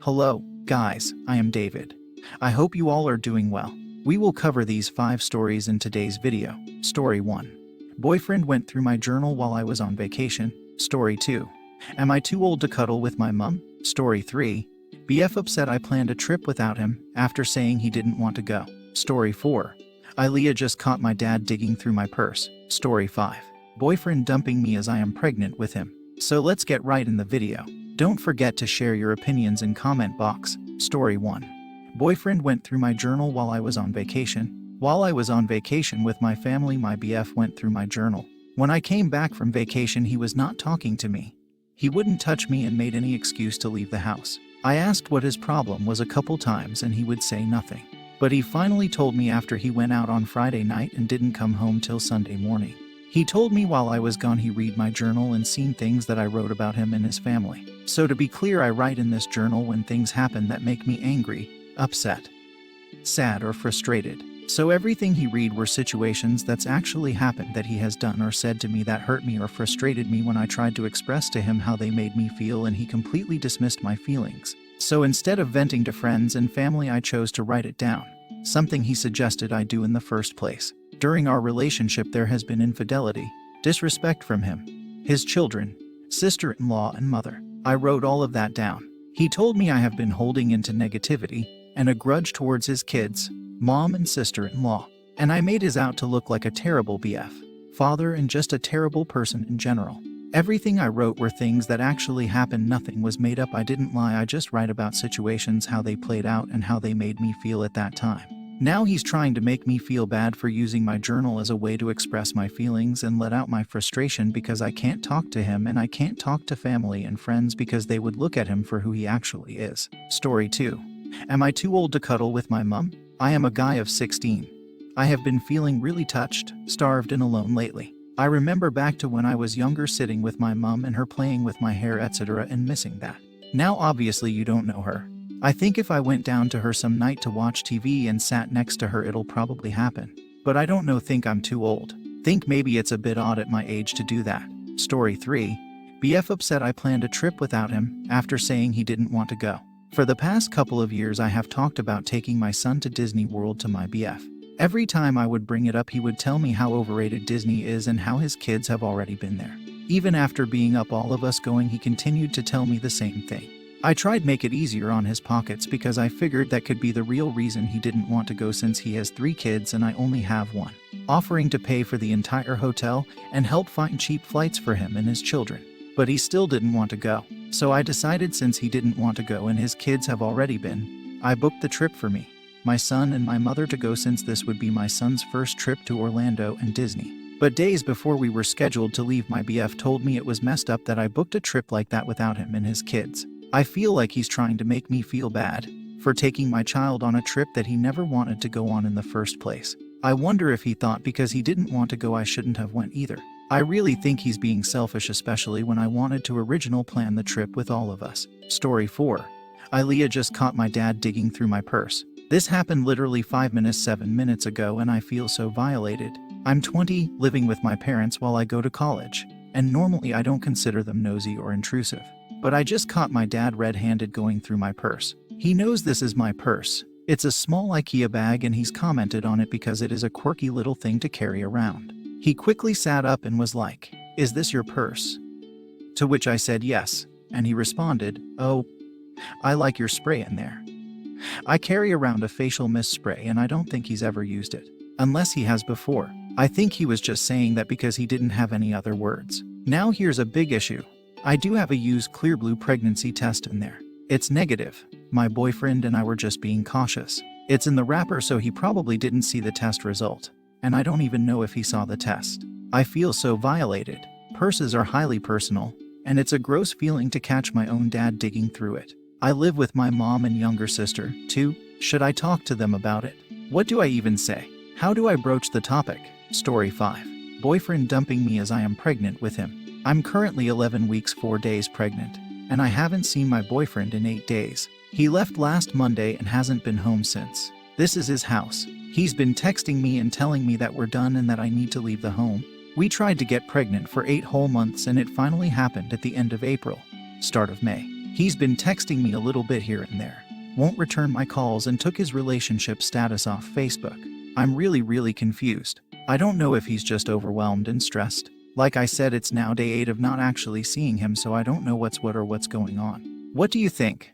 Hello, guys, I am David. I hope you all are doing well. We will cover these 5 stories in today's video. Story 1. Boyfriend went through my journal while I was on vacation. Story 2. Am I too old to cuddle with my mum? Story 3. BF upset I planned a trip without him after saying he didn't want to go. Story 4. Leah just caught my dad digging through my purse. Story 5. Boyfriend dumping me as I am pregnant with him. So let's get right in the video. Don't forget to share your opinions in comment box. Story 1. Boyfriend went through my journal while I was on vacation. While I was on vacation with my family, my BF went through my journal. When I came back from vacation, he was not talking to me. He wouldn't touch me and made any excuse to leave the house. I asked what his problem was a couple times and he would say nothing. But he finally told me after he went out on Friday night and didn't come home till Sunday morning. He told me while I was gone he read my journal and seen things that I wrote about him and his family. So to be clear, I write in this journal when things happen that make me angry, upset, sad or frustrated. So everything he read were situations that's actually happened that he has done or said to me that hurt me or frustrated me when I tried to express to him how they made me feel, and he completely dismissed my feelings. So instead of venting to friends and family, I chose to write it down, something he suggested I do in the first place. During our relationship there has been infidelity, disrespect from him, his children, sister-in-law and mother. I wrote all of that down. He told me I have been holding into negativity and a grudge towards his kids, mom and sister-in-law. And I made his out to look like a terrible BF, father, and just a terrible person in general. Everything I wrote were things that actually happened. Nothing was made up. I didn't lie. I just write about situations, how they played out and how they made me feel at that time. Now he's trying to make me feel bad for using my journal as a way to express my feelings and let out my frustration because I can't talk to him and I can't talk to family and friends because they would look at him for who he actually is. Story 2. Am I too old to cuddle with my mum? I am a guy of 16. I have been feeling really touched, starved and alone lately. I remember back to when I was younger, sitting with my mum and her playing with my hair, etc., and missing that. Now obviously you don't know her. I think if I went down to her some night to watch TV and sat next to her, it'll probably happen. But I don't know, think I'm too old. Think maybe it's a bit odd at my age to do that. Story 3. BF upset I planned a trip without him after saying he didn't want to go. For the past couple of years I have talked about taking my son to Disney World to my BF. Every time I would bring it up, he would tell me how overrated Disney is and how his kids have already been there. Even after being up all of us going, he continued to tell me the same thing. I tried make it easier on his pockets because I figured that could be the real reason he didn't want to go, since he has 3 kids and I only have 1. Offering to pay for the entire hotel and help find cheap flights for him and his children. But he still didn't want to go. So I decided, since he didn't want to go and his kids have already been, I booked the trip for me, my son and my mother to go, since this would be my son's first trip to Orlando and Disney. But days before we were scheduled to leave, my BF told me it was messed up that I booked a trip like that without him and his kids. I feel like he's trying to make me feel bad for taking my child on a trip that he never wanted to go on in the first place. I wonder if he thought because he didn't want to go I shouldn't have went either. I really think he's being selfish, especially when I wanted to originally plan the trip with all of us. Story 4. Leah just caught my dad digging through my purse. This happened literally 7 minutes ago and I feel so violated. I'm 20, living with my parents while I go to college, and normally I don't consider them nosy or intrusive. But I just caught my dad red-handed going through my purse. He knows this is my purse. It's a small IKEA bag and he's commented on it because it is a quirky little thing to carry around. He quickly sat up and was like, "Is this your purse?" To which I said yes, and he responded, "Oh, I like your spray in there." I carry around a facial mist spray and I don't think he's ever used it. Unless he has before. I think he was just saying that because he didn't have any other words. Now here's a big issue. I do have a used Clear Blue pregnancy test in there. It's negative. My boyfriend and I were just being cautious. It's in the wrapper, so he probably didn't see the test result. And I don't even know if he saw the test. I feel so violated. Purses are highly personal, and it's a gross feeling to catch my own dad digging through it. I live with my mom and younger sister, too. Should I talk to them about it? What do I even say? How do I broach the topic? Story 5. Boyfriend dumping me as I am pregnant with him. I'm currently 11 weeks 4 days pregnant, and I haven't seen my boyfriend in 8 days. He left last Monday and hasn't been home since. This is his house. He's been texting me and telling me that we're done and that I need to leave the home. We tried to get pregnant for 8 whole months and it finally happened at the end of April, start of May. He's been texting me a little bit here and there. Won't return my calls and took his relationship status off Facebook. I'm really confused. I don't know if he's just overwhelmed and stressed. Like I said, it's now day 8 of not actually seeing him, so I don't know what's what or what's going on. What do you think?